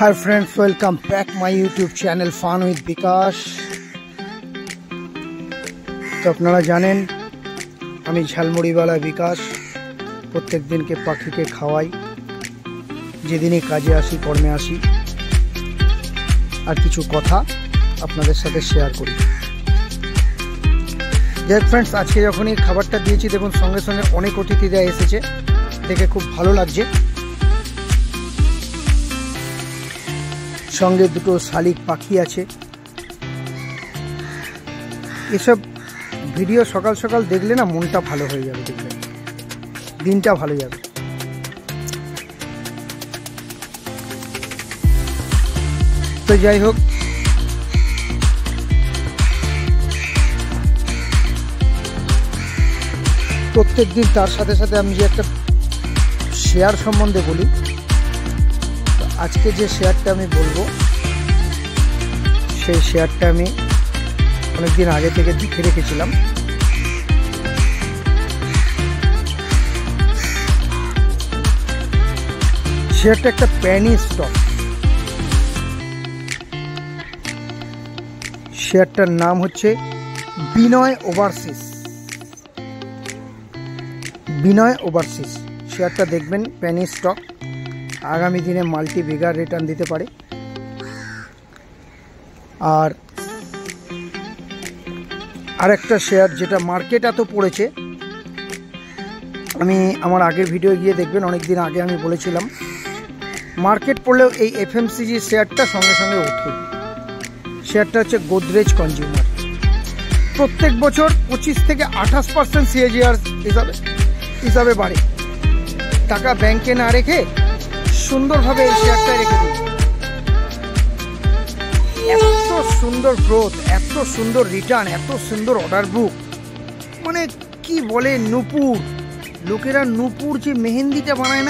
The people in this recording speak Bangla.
Hi friends, welcome back my YouTube channel Fun with Bikash। তো আপনারা জানেন আমি ঝালমুড়িওয়ালা বিকাশ প্রত্যেক দিনকে পাখিকে খাওয়াই, যেদিনই কাজে আসি কর্মে আসি আর কিছু কথা আপনাদের সাথে শেয়ার করি। দেখ ফ্রেন্ডস, আজকে যখনই খাবারটা দিয়েছি দেখুন সঙ্গে সঙ্গে অনেক অতিথিরা এসেছে, দেখে খুব ভালো লাগছে। সঙ্গে দুটো শালিক পাখি আছে। এসব ভিডিও সকাল সকাল দেখলে না মনটা ভালো হয়ে যাবে, দেখলে দিনটা ভালো যাবে। তো যাই হোক, প্রত্যেক দিন তার সাথে সাথে আমি যে একটা শেয়ার সম্বন্ধে বলি, আজকে যে শেয়ারটা আমি বলবো সেই শেয়ারটা আমি অনেকদিন আগে থেকে লিখে রেখেছিলাম। শেয়ারটা একটা পেনি স্টক। শেয়ারটার নাম হচ্ছে বিনয় ওভারসিস। বিনয় ওভারসিস শেয়ারটা দেখবেন, পেনি স্টক, আগামী দিনে মাল্টি বিগার রিটার্ন দিতে পারে। আর আরেকটা শেয়ার যেটা মার্কেট এত পড়েছে, আমি আমার আগের ভিডিও গিয়ে দেখবেন, অনেক দিন আগে আমি বলেছিলাম মার্কেট পড়লেও এই এফএমসিজি শেয়ারটা সঙ্গে সঙ্গে ওঠে। শেয়ারটা হচ্ছে গোদরেজ কনজিউমার। প্রত্যেক বছর 25 থেকে 28% সিএজিআর হিসাবে বাড়ে। টাকা ব্যাংকে না রেখে সুন্দরভাবে এই শেয়ারটা রেখে দিন। এত সুন্দর গ্রোথ, এত সুন্দর রিটার্ন, এত সুন্দর অর্ডার বুক, মানে কি বলে নূপুর, লোকেরা নূপুর যে মেহেন্দিটা বানায় না,